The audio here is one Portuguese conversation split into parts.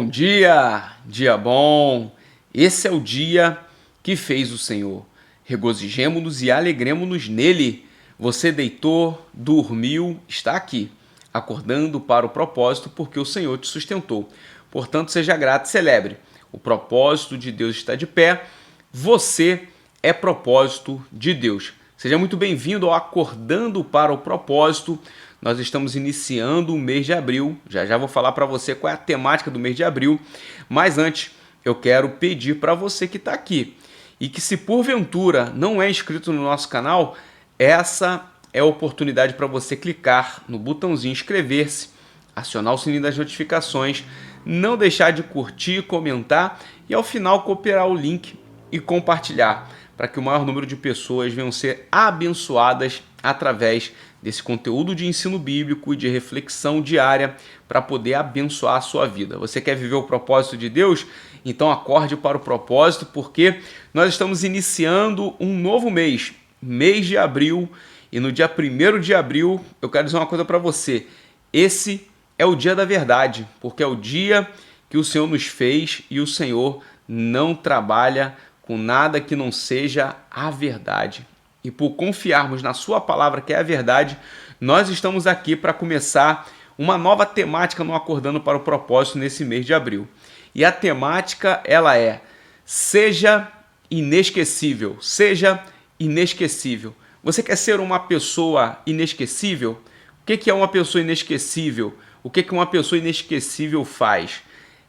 Bom dia, dia bom. Esse é o dia que fez o Senhor. Regozijemo-nos e alegremo-nos nele. Você deitou, dormiu, está aqui, acordando para o propósito porque o Senhor te sustentou. Portanto, seja grato e celebre. O propósito de Deus está de pé. Você é propósito de Deus. Seja muito bem-vindo ao Acordando para o Propósito. Nós estamos iniciando o mês de abril. Já vou falar para você qual é a temática do mês de abril. Mas antes, eu quero pedir para você que está aqui e que, se porventura não é inscrito no nosso canal, essa é a oportunidade para você clicar no botãozinho inscrever-se, acionar o sininho das notificações, não deixar de curtir, comentar e ao final copiar o link e compartilhar, para que o maior número de pessoas venham ser abençoadas através desse conteúdo de ensino bíblico e de reflexão diária para poder abençoar a sua vida. Você quer viver o propósito de Deus? Então acorde para o propósito, porque nós estamos iniciando um novo mês, mês de abril, e no dia 1º de abril eu quero dizer uma coisa para você. Esse é o dia da verdade, porque é o dia que o Senhor nos fez e o Senhor não trabalha com nada que não seja a verdade. E por confiarmos na sua palavra, que é a verdade, nós estamos aqui para começar uma nova temática no Acordando para o Propósito nesse mês de abril. E a temática, ela é: seja inesquecível. Seja inesquecível. Você quer ser uma pessoa inesquecível? O que é uma pessoa inesquecível? O que uma pessoa inesquecível faz?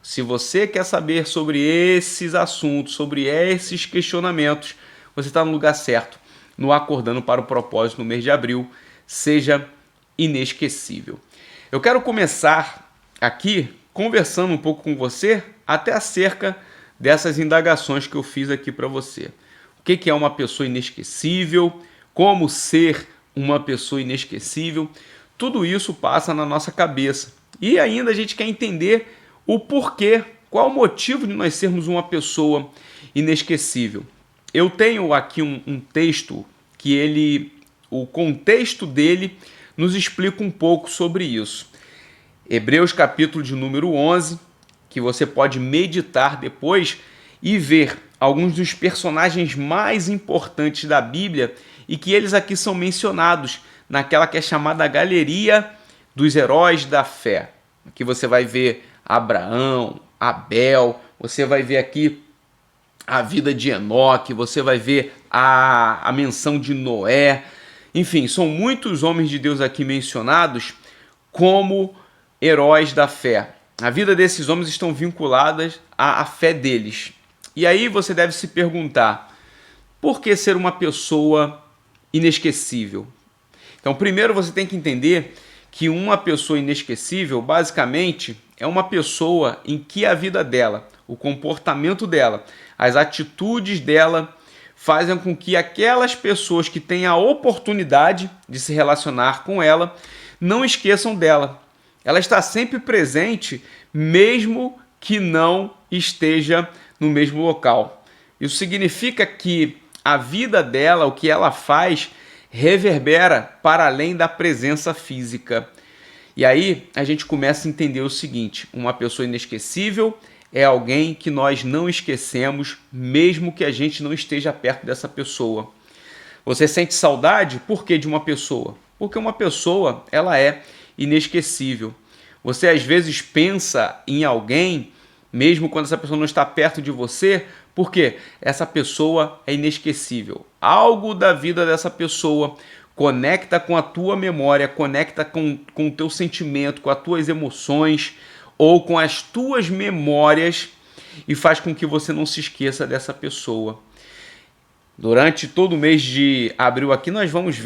Se você quer saber sobre esses assuntos, sobre esses questionamentos, você está no lugar certo, no Acordando para o Propósito no mês de abril. Seja inesquecível. Eu quero começar aqui conversando um pouco com você até acerca dessas indagações que eu fiz aqui para você. O que é uma pessoa inesquecível? Como ser uma pessoa inesquecível? Tudo isso passa na nossa cabeça. E ainda a gente quer entender o porquê, qual o motivo de nós sermos uma pessoa inesquecível. Eu tenho aqui um texto que o contexto dele nos explica um pouco sobre isso. Hebreus capítulo de número 11, que você pode meditar depois e ver alguns dos personagens mais importantes da Bíblia e que eles aqui são mencionados naquela que é chamada Galeria dos Heróis da Fé. Aqui você vai ver Abraão, Abel, você vai ver aqui a vida de Enoque, você vai ver a menção de Noé. Enfim, são muitos homens de Deus aqui mencionados como heróis da fé. A vida desses homens estão vinculadas à fé deles. E aí você deve se perguntar: por que ser uma pessoa inesquecível? Então, primeiro você tem que entender que uma pessoa inesquecível, basicamente, é uma pessoa em que a vida dela, o comportamento dela, as atitudes dela fazem com que aquelas pessoas que têm a oportunidade de se relacionar com ela não esqueçam dela. Ela está sempre presente, mesmo que não esteja no mesmo local. Isso significa que a vida dela, o que ela faz, reverbera para além da presença física. E aí a gente começa a entender o seguinte: uma pessoa inesquecível é alguém que nós não esquecemos, mesmo que a gente não esteja perto dessa pessoa. Você sente saudade? Por que de uma pessoa? Porque uma pessoa, ela é inesquecível. Você às vezes pensa em alguém, mesmo quando essa pessoa não está perto de você, porque essa pessoa é inesquecível. Algo da vida dessa pessoa conecta com a tua memória, conecta com o teu sentimento, com as tuas emoções ou com as tuas memórias e faz com que você não se esqueça dessa pessoa. Durante todo o mês de abril aqui nós vamos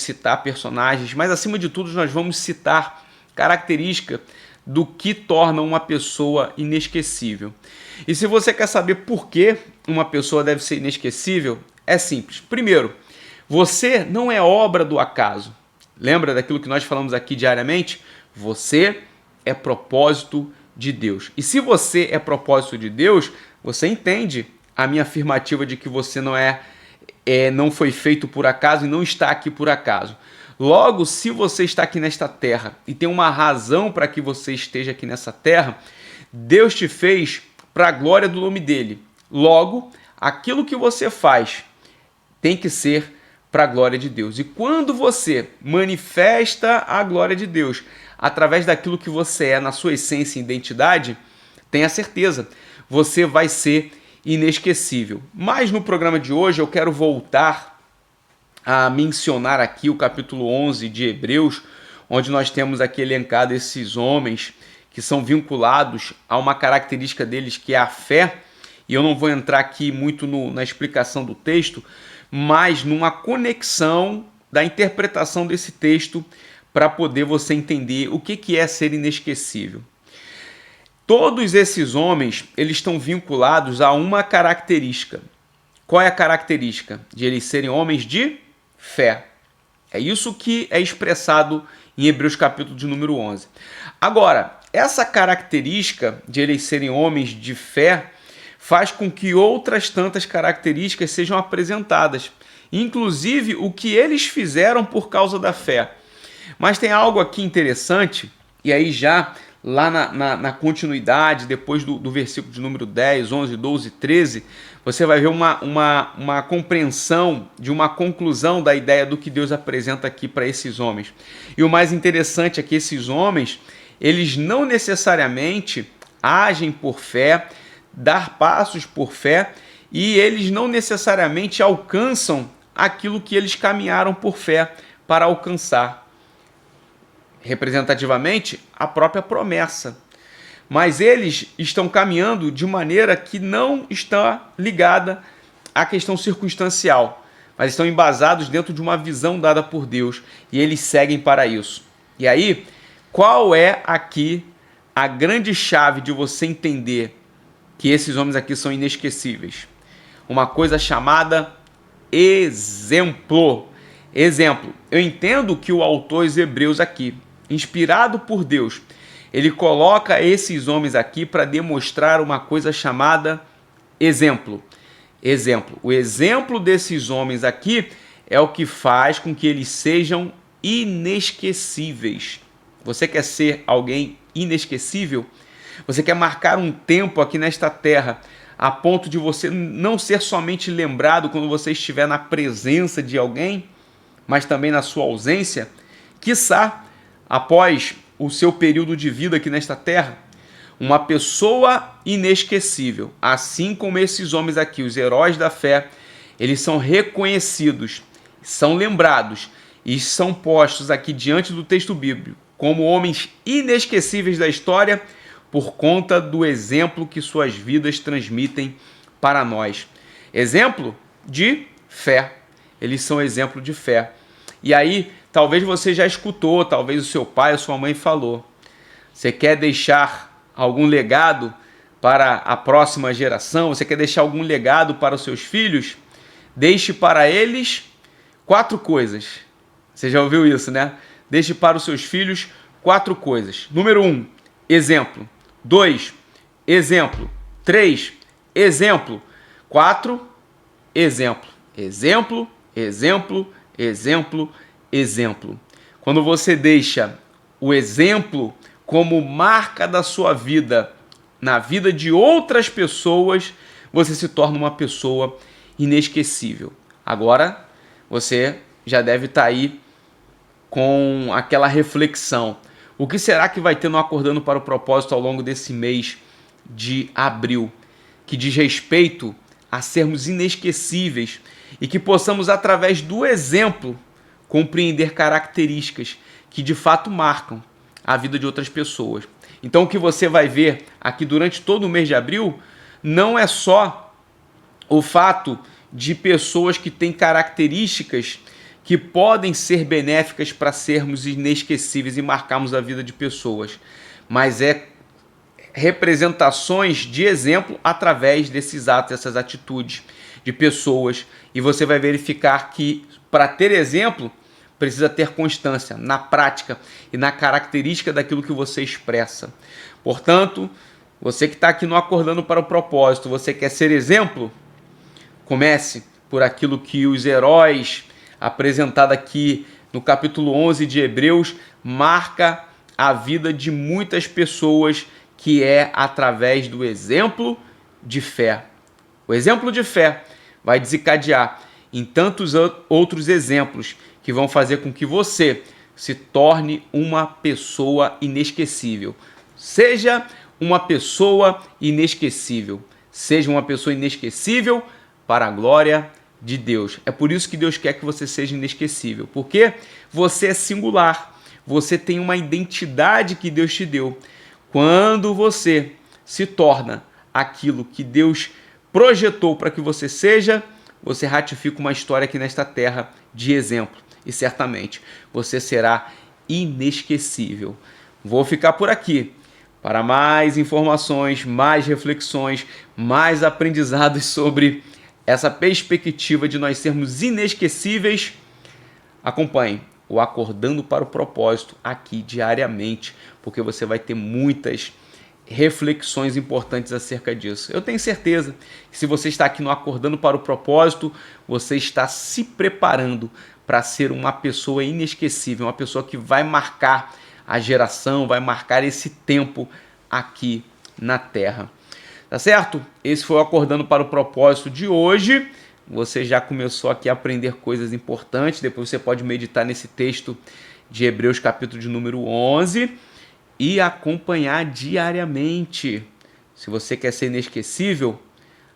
citar personagens, mas acima de tudo nós vamos citar características do que torna uma pessoa inesquecível. E se você quer saber por que uma pessoa deve ser inesquecível, é simples. Primeiro, você não é obra do acaso. Lembra daquilo que nós falamos aqui diariamente? Você é propósito de Deus. E se você é propósito de Deus, você entende a minha afirmativa de que você não foi feito por acaso e não está aqui por acaso. Logo, se você está aqui nesta terra e tem uma razão para que você esteja aqui nessa terra, Deus te fez para a glória do nome dele. Logo, aquilo que você faz tem que ser para a glória de Deus. E quando você manifesta a glória de Deus através daquilo que você é na sua essência e identidade, tenha certeza, você vai ser inesquecível. Mas no programa de hoje eu quero voltar a mencionar aqui o capítulo 11 de Hebreus, onde nós temos aqui elencado esses homens que são vinculados a uma característica deles que é a fé. E eu não vou entrar aqui muito na explicação do texto, mas numa conexão da interpretação desse texto para poder você entender o que é ser inesquecível. Todos esses homens, eles estão vinculados a uma característica. Qual é a característica? De eles serem homens de fé. É isso que é expressado em Hebreus capítulo de número 11. Agora, essa característica de eles serem homens de fé faz com que outras tantas características sejam apresentadas, inclusive o que eles fizeram por causa da fé. Mas tem algo aqui interessante, e aí já lá na continuidade, depois do versículo de número 10, 11, 12, 13, você vai ver uma compreensão de uma conclusão da ideia do que Deus apresenta aqui para esses homens. E o mais interessante é que esses homens, eles não necessariamente agem por fé, dar passos por fé, e eles não necessariamente alcançam aquilo que eles caminharam por fé para alcançar. Representativamente, a própria promessa. Mas eles estão caminhando de maneira que não está ligada à questão circunstancial, mas estão embasados dentro de uma visão dada por Deus, e eles seguem para isso. E aí, qual é aqui a grande chave de você entender que esses homens aqui são inesquecíveis? Uma coisa chamada exemplo. Exemplo. Eu entendo que o autor dos Hebreus aqui, inspirado por Deus, ele coloca esses homens aqui para demonstrar uma coisa chamada exemplo. Exemplo. O exemplo desses homens aqui é o que faz com que eles sejam inesquecíveis. Você quer ser alguém inesquecível? Você quer marcar um tempo aqui nesta terra a ponto de você não ser somente lembrado quando você estiver na presença de alguém, mas também na sua ausência? Quiçá, após o seu período de vida aqui nesta terra, uma pessoa inesquecível, assim como esses homens aqui, os heróis da fé, eles são reconhecidos, são lembrados e são postos aqui diante do texto bíblico como homens inesquecíveis da história por conta do exemplo que suas vidas transmitem para nós. Exemplo de fé. Eles são exemplo de fé. E aí, talvez você já escutou, talvez o seu pai ou sua mãe falou. Você quer deixar algum legado para a próxima geração? Você quer deixar algum legado para os seus filhos? Deixe para eles 4 coisas. Você já ouviu isso, né? Deixe para os seus filhos 4 coisas. Número 1, exemplo. 2, exemplo. 3, exemplo. 4, exemplo. Exemplo, exemplo, exemplo, exemplo. Quando você deixa o exemplo como marca da sua vida na vida de outras pessoas, você se torna uma pessoa inesquecível. Agora, você já deve estar aí com aquela reflexão. O que será que vai ter no Acordando para o Propósito ao longo desse mês de abril, que diz respeito a sermos inesquecíveis e que possamos, através do exemplo, compreender características que de fato marcam a vida de outras pessoas. Então, o que você vai ver aqui durante todo o mês de abril não é só o fato de pessoas que têm características que podem ser benéficas para sermos inesquecíveis e marcarmos a vida de pessoas, mas é representações de exemplo através desses atos, dessas atitudes de pessoas. E você vai verificar que para ter exemplo, precisa ter constância na prática e na característica daquilo que você expressa. Portanto, você que está aqui no Acordando para o Propósito, você quer ser exemplo? Comece por aquilo que os heróis apresentados aqui no capítulo 11 de Hebreus marca a vida de muitas pessoas que é através do exemplo de fé. O exemplo de fé vai desencadear em tantos outros exemplos que vão fazer com que você se torne uma pessoa inesquecível. Seja uma pessoa inesquecível. Seja uma pessoa inesquecível para a glória de Deus. É por isso que Deus quer que você seja inesquecível. Porque você é singular. Você tem uma identidade que Deus te deu. Quando você se torna aquilo que Deus projetou para que você seja, você ratifica uma história aqui nesta terra de exemplo. E certamente você será inesquecível. Vou ficar por aqui. Para mais informações, mais reflexões, mais aprendizados sobre essa perspectiva de nós sermos inesquecíveis, acompanhe o Acordando para o Propósito aqui diariamente, porque você vai ter muitas reflexões importantes acerca disso. Eu tenho certeza que se você está aqui no Acordando para o Propósito, você está se preparando para ser uma pessoa inesquecível, uma pessoa que vai marcar a geração, vai marcar esse tempo aqui na Terra. Tá certo? Esse foi o Acordando para o Propósito de hoje. Você já começou aqui a aprender coisas importantes. Depois você pode meditar nesse texto de Hebreus, capítulo de número 11, e acompanhar diariamente. Se você quer ser inesquecível,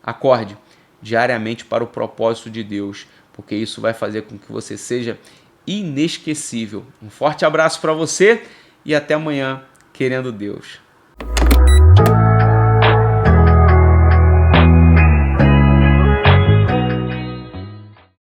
acorde diariamente para o propósito de Deus, porque isso vai fazer com que você seja inesquecível. Um forte abraço para você e até amanhã, querendo Deus.